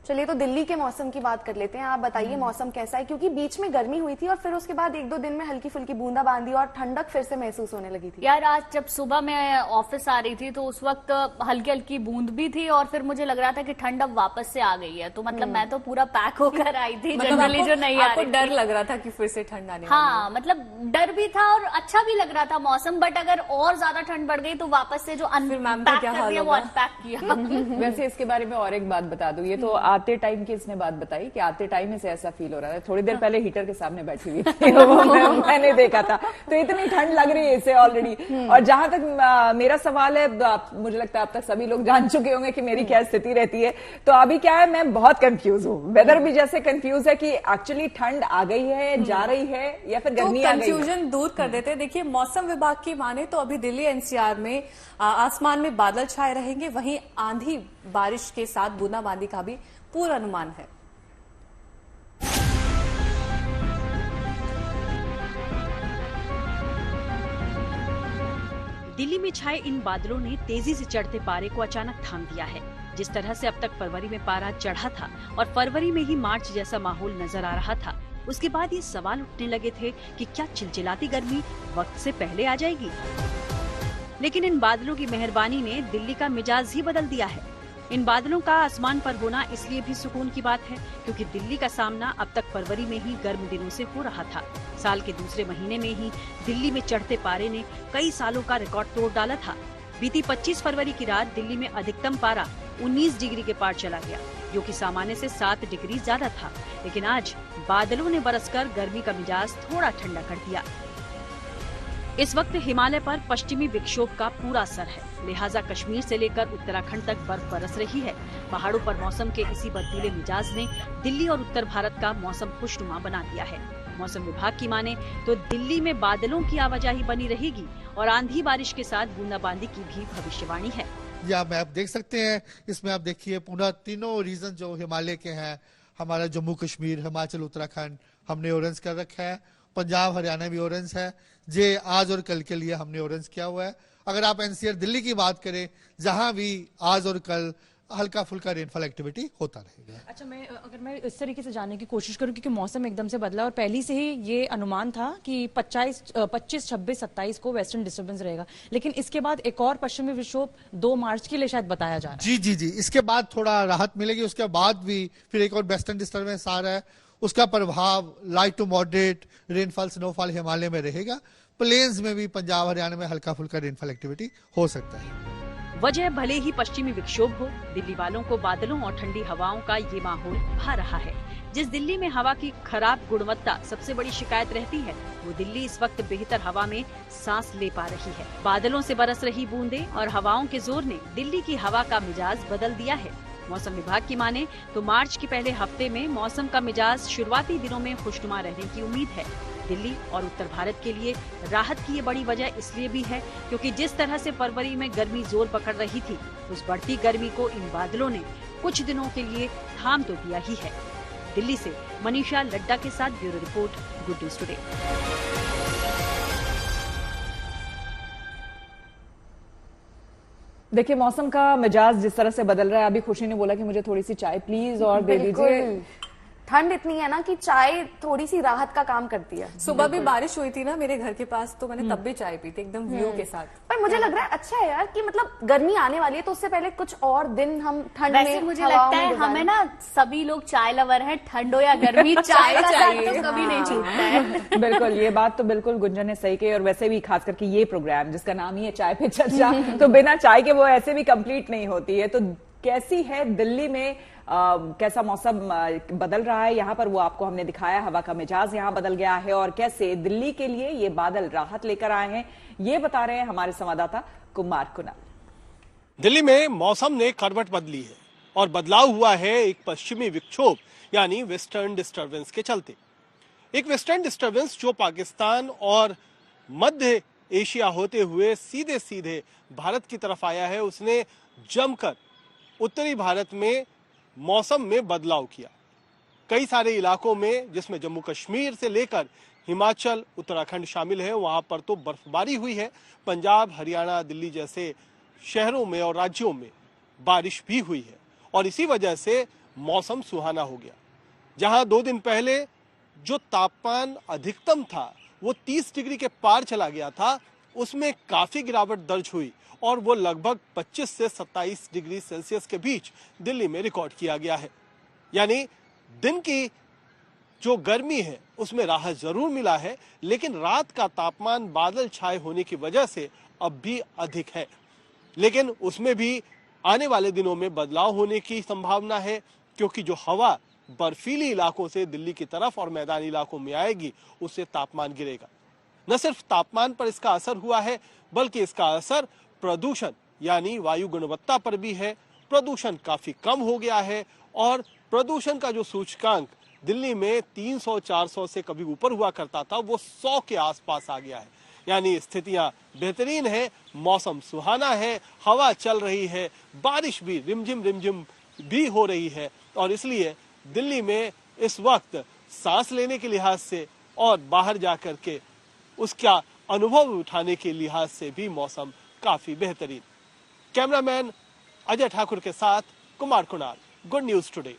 चलिए तो दिल्ली के मौसम की बात कर लेते हैं। आप बताइए मौसम कैसा है, क्योंकि बीच में गर्मी हुई थी और फिर उसके बाद 1-2 दिन में हल्की फुल्की बूंदाबांदी और ठंडक फिर से महसूस होने लगी थी। यार आज जब सुबह मैं ऑफिस आ रही थी तो उस वक्त हल्की हल्की बूंद भी थी और फिर मुझे लग रहा था कि ठंड अब वापस से आ गई है। तो मतलब मैं तो पूरा पैक होकर आई थी, जनरली जो नहीं आ रही थी। डर लग रहा था कि फिर से ठंड आने हाँ, मतलब डर भी था और अच्छा भी लग रहा था मौसम, बट अगर और ज्यादा ठंड बढ़ गई तो वापस से जो अनपैक कर दिया वो अनपैक किया। वैसे इसके बारे में और एक बात बता दूं, ये तो आते टाइम की इसने बात बताई कि आते टाइम से ऐसा फील हो रहा है। थोड़ी देर पहले हीटर के सामने बैठी हुई थी मैंने देखा था, तो इतनी ठंड लग रही है इसे ऑलरेडी। और जहां तक मेरा सवाल है, मुझे लगता है अब तक सभी लोग जान चुके होंगे कि मेरी क्या स्थिति रहती है। तो अभी क्या है, मैं बहुत कंफ्यूज हूँ। वेदर भी जैसे कंफ्यूज है कि एक्चुअली ठंड आ गई है, जा रही है, या फिर गर्मी आ गई है। कंफ्यूजन दूर कर देते हैं। देखिए, मौसम विभाग की माने तो अभी दिल्ली एनसीआर में आसमान में बादल छाए रहेंगे, वहीं आंधी बारिश के साथ बूंदाबांदी का भी पूर्वानुमान है। दिल्ली में छाए इन बादलों ने तेजी से चढ़ते पारे को अचानक थाम दिया है। जिस तरह से अब तक फरवरी में पारा चढ़ा था और फरवरी में ही मार्च जैसा माहौल नजर आ रहा था, उसके बाद ये सवाल उठने लगे थे कि क्या चिलचिलाती गर्मी वक्त से पहले आ जाएगी। लेकिन इन बादलों की मेहरबानी ने दिल्ली का मिजाज ही बदल दिया है। इन बादलों का आसमान पर होना इसलिए भी सुकून की बात है क्योंकि दिल्ली का सामना अब तक फरवरी में ही गर्म दिनों से हो रहा था। साल के दूसरे महीने में ही दिल्ली में चढ़ते पारे ने कई सालों का रिकॉर्ड तोड़ डाला था। बीती 25 फरवरी की रात दिल्ली में अधिकतम पारा 19 डिग्री के पार चला गया, जो कि सामान्य से 7 डिग्री ज्यादा था। लेकिन आज बादलों ने बरसकर गर्मी का मिजाज थोड़ा ठंडा कर दिया। इस वक्त हिमालय पर पश्चिमी विक्षोभ का पूरा असर है, लिहाजा कश्मीर से लेकर उत्तराखंड तक बर्फ बरस रही है। पहाड़ों पर मौसम के इसी बर्फीले मिजाज ने दिल्ली और उत्तर भारत का मौसम खुशनुमा बना दिया है। मौसम विभाग की माने तो दिल्ली में बादलों की आवाजाही बनी रहेगी और आंधी बारिश के साथ बूंदाबांदी की भी भविष्यवाणी है। या आप देख सकते हैं, इसमें आप देखिए पूरा तीनों रीजन जो हिमालय के हैं, हमारा जम्मू कश्मीर, हिमाचल, उत्तराखंड हमने ऑरेंज कर रखा है। पंजाब हरियाणा भी ऑरेंज है। जे आज और कल के लिए हमने ऑरेंज किया हुआ है। अगर आप एनसीआर दिल्ली की बात करें, जहां भी आज और कल हल्का फुल्का रेनफॉल एक्टिविटी होता रहेगा। अच्छा, अगर मैं इस तरीके से जानने की कोशिश करूं, क्योंकि मौसम एकदम से बदला और पहले से ही ये अनुमान था कि 25, 26, 27 को वेस्टर्न डिस्टर्बेंस रहेगा, लेकिन इसके बाद एक और पश्चिमी विक्षोभ 2 मार्च के लिए शायद बताया जा रहा है। जी, इसके बाद थोड़ा राहत मिलेगी। उसके बाद भी फिर एक और वेस्टर्न डिस्टर्बेंस आ रहा है, उसका प्रभाव light to moderate rainfall, snowfall Himalaya में रहेगा। प्लेन्स में भी पंजाब हरियाणा में हल्का फुल्का रेनफॉल एक्टिविटी हो सकता है। वजह भले ही पश्चिमी विक्षोभ हो, दिल्ली वालों को बादलों और ठंडी हवाओं का ये माहौल भा रहा है। जिस दिल्ली में हवा की खराब गुणवत्ता सबसे बड़ी शिकायत रहती है, वो दिल्ली इस वक्त बेहतर हवा में सांस ले पा रही है। बादलों से बरस रही बूंदें और हवाओं के जोर ने दिल्ली की हवा का मिजाज बदल दिया है। मौसम विभाग की माने तो मार्च के पहले हफ्ते में मौसम का मिजाज शुरुआती दिनों में खुशनुमा रहने की उम्मीद है। दिल्ली और उत्तर भारत के लिए राहत की ये बड़ी वजह इसलिए भी है क्योंकि जिस तरह से फरवरी में गर्मी जोर पकड़ रही थी, उस बढ़ती गर्मी को इन बादलों ने कुछ दिनों के लिए थाम तो दिया ही है। दिल्ली से मनीषा लड्डा के साथ bureau report, good news today. देखिए, मौसम का मिजाज जिस तरह से बदल रहा है, अभी खुशी ने बोला कि मुझे थोड़ी सी चाय प्लीज और दे दीजिए। ठंड इतनी है ना कि चाय थोड़ी सी राहत का काम करती है। सुबह भी बारिश हुई थी ना मेरे घर के पास, तो मैंने तब भी चाय पी थी एकदम व्यू के साथ। पर मुझे लग रहा है अच्छा है यार कि मतलब गर्मी आने वाली है, तो उससे पहले कुछ और दिन हम ठंड में, मुझे लगता है हमें ना सभी लोग चाय लवर हैं, ठंड हो या गर्मी चाय का साथ तो कभी नहीं छूटता है। बिल्कुल, ये बात तो बिल्कुल गुंजन ने सही कही। और वैसे भी खास करके ये प्रोग्राम जिसका नाम ही है चाय पे चर्चा, तो बिना चाय के वो ऐसे भी कंप्लीट नहीं होती है। तो कैसी है दिल्ली में, कैसा मौसम बदल रहा है यहाँ पर, वो आपको हमने दिखाया। हवा का मिजाज यहाँ बदल गया है और कैसे दिल्ली के लिए ये बादल राहत लेकर आए हैं, ये बता रहे हैं हमारे संवाददाता कुमार कुणाल। दिल्ली में मौसम ने करवट बदली है और बदलाव हुआ है एक पश्चिमी विक्षोभ यानी वेस्टर्न डिस्टर्बेंस के चलते। एक वेस्टर्न डिस्टर्बेंस जो पाकिस्तान और मध्य एशिया होते हुए सीधे सीधे भारत की तरफ आया है, उसने जमकर उत्तरी भारत में मौसम में बदलाव किया। कई सारे इलाकों में, जिसमें जम्मू कश्मीर से लेकर हिमाचल, उत्तराखंड शामिल है, वहां पर तो बर्फबारी हुई है। पंजाब, हरियाणा, दिल्ली जैसे शहरों में और राज्यों में बारिश भी हुई है और इसी वजह से मौसम सुहाना हो गया। जहां 2 दिन पहले जो तापमान अधिकतम था वो 30 डिग्री के पार चला गया था, उसमें काफी गिरावट दर्ज हुई और वो लगभग 25 से 27 डिग्री सेल्सियस के बीच दिल्ली में रिकॉर्ड किया गया है। यानी दिन की जो गर्मी है उसमें राहत जरूर मिला है, लेकिन रात का तापमान बादल छाए होने की वजह से अब भी अधिक है। लेकिन उसमें भी आने वाले दिनों में बदलाव होने की संभावना है, क्योंकि जो हवा बर्फीली इलाकों से दिल्ली की तरफ और मैदानी इलाकों में आएगी उससे तापमान गिरेगा। न सिर्फ तापमान पर इसका असर हुआ है, बल्कि इसका असर प्रदूषण यानी वायु गुणवत्ता पर भी है। प्रदूषण काफी कम हो गया है और प्रदूषण का जो सूचकांक दिल्ली में 300-400 से कभी ऊपर हुआ करता था वो 100 के आसपास आ गया है। यानी स्थितियां बेहतरीन है, मौसम सुहाना है, हवा चल रही है, बारिश भी रिमझिम रिमझिम भी हो रही है और इसलिए दिल्ली में इस वक्त सांस लेने के लिहाज से और बाहर जाकर के उसका अनुभव उठाने के लिहाज से भी मौसम काफी बेहतरीन। कैमरामैन अजय ठाकुर के साथ Kumar Kunal, good news today.